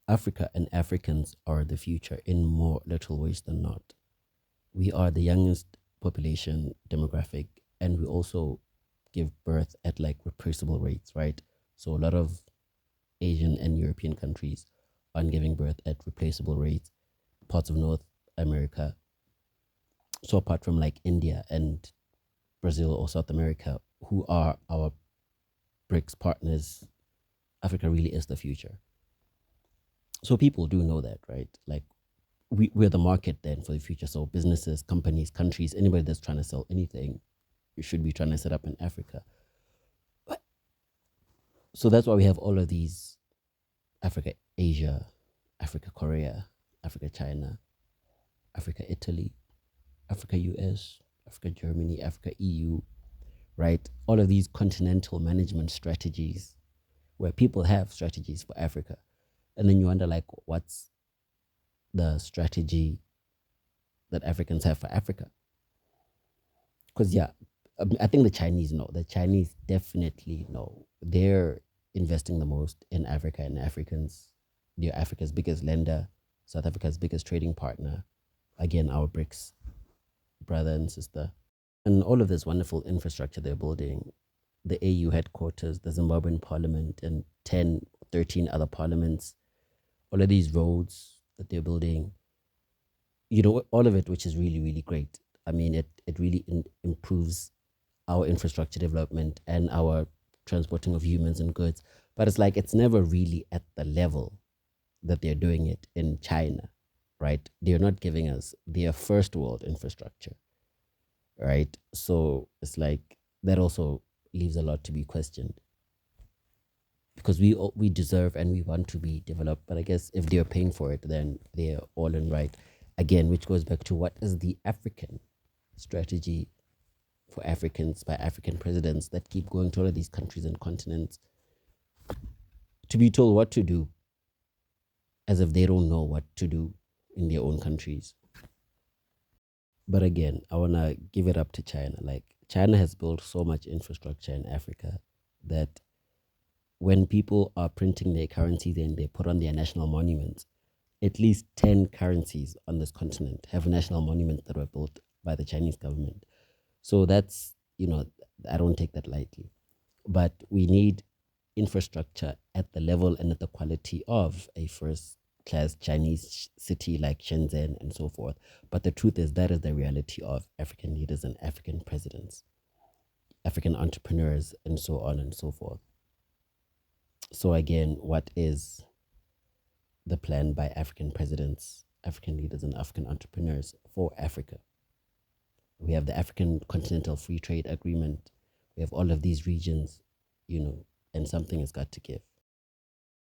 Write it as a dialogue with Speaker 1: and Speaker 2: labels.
Speaker 1: Africa and Africans are the future in more literal ways than not. We are the youngest population demographic, and we also give birth at like reproducible rates, right? So a lot of Asian and European countries aren't giving birth at replaceable rates. Parts of North America, so apart from like India and Brazil or South America, who are our BRICS partners, Africa really is the future. So people do know that, right? Like we're the market then for the future. So businesses, companies, countries, anybody that's trying to sell anything, you should be trying to set up in Africa. But, so that's why we have all of these Africa, Asia, Africa, Korea, Africa, China, Africa, Italy, Africa, US, Africa, Germany, Africa, EU, right? All of these continental management strategies where people have strategies for Africa. And then you wonder, like, what's the strategy that Africans have for Africa? Because, yeah, I think the Chinese know. The Chinese definitely know. They're investing the most in Africa and Africans. They're Africa's biggest lender, South Africa's biggest trading partner. Again, our BRICS brother and sister. And all of this wonderful infrastructure they're building, the AU headquarters, the Zimbabwean parliament, and 10, 13 other parliaments, all of these roads that they're building, all of it, which is really, really great. I mean, it really improves our infrastructure development and our transporting of humans and goods. But it's like, it's never really at the level that they're doing it in China, right? They're not giving us their first world infrastructure, right? So it's like that also leaves a lot to be questioned because we deserve and we want to be developed. But I guess if they're paying for it, then they're all in right. Again, which goes back to what is the African strategy for Africans by African presidents that keep going to all of these countries and continents to be told what to do as if they don't know what to do in their own countries. But again, I want to give it up to China. Like, China has built so much infrastructure in Africa that when people are printing their currency, then they put on their national monuments. At least 10 currencies on this continent have national monuments that were built by the Chinese government. So that's, I don't take that lightly. But we need infrastructure at the level and at the quality of a first class Chinese city like Shenzhen and so forth. But the truth is, that is the reality of African leaders and African presidents, African entrepreneurs, and so on and so forth. So, again, what is the plan by African presidents, African leaders, and African entrepreneurs for Africa? We have the African Continental Free Trade Agreement. We have all of these regions, and something has got to give.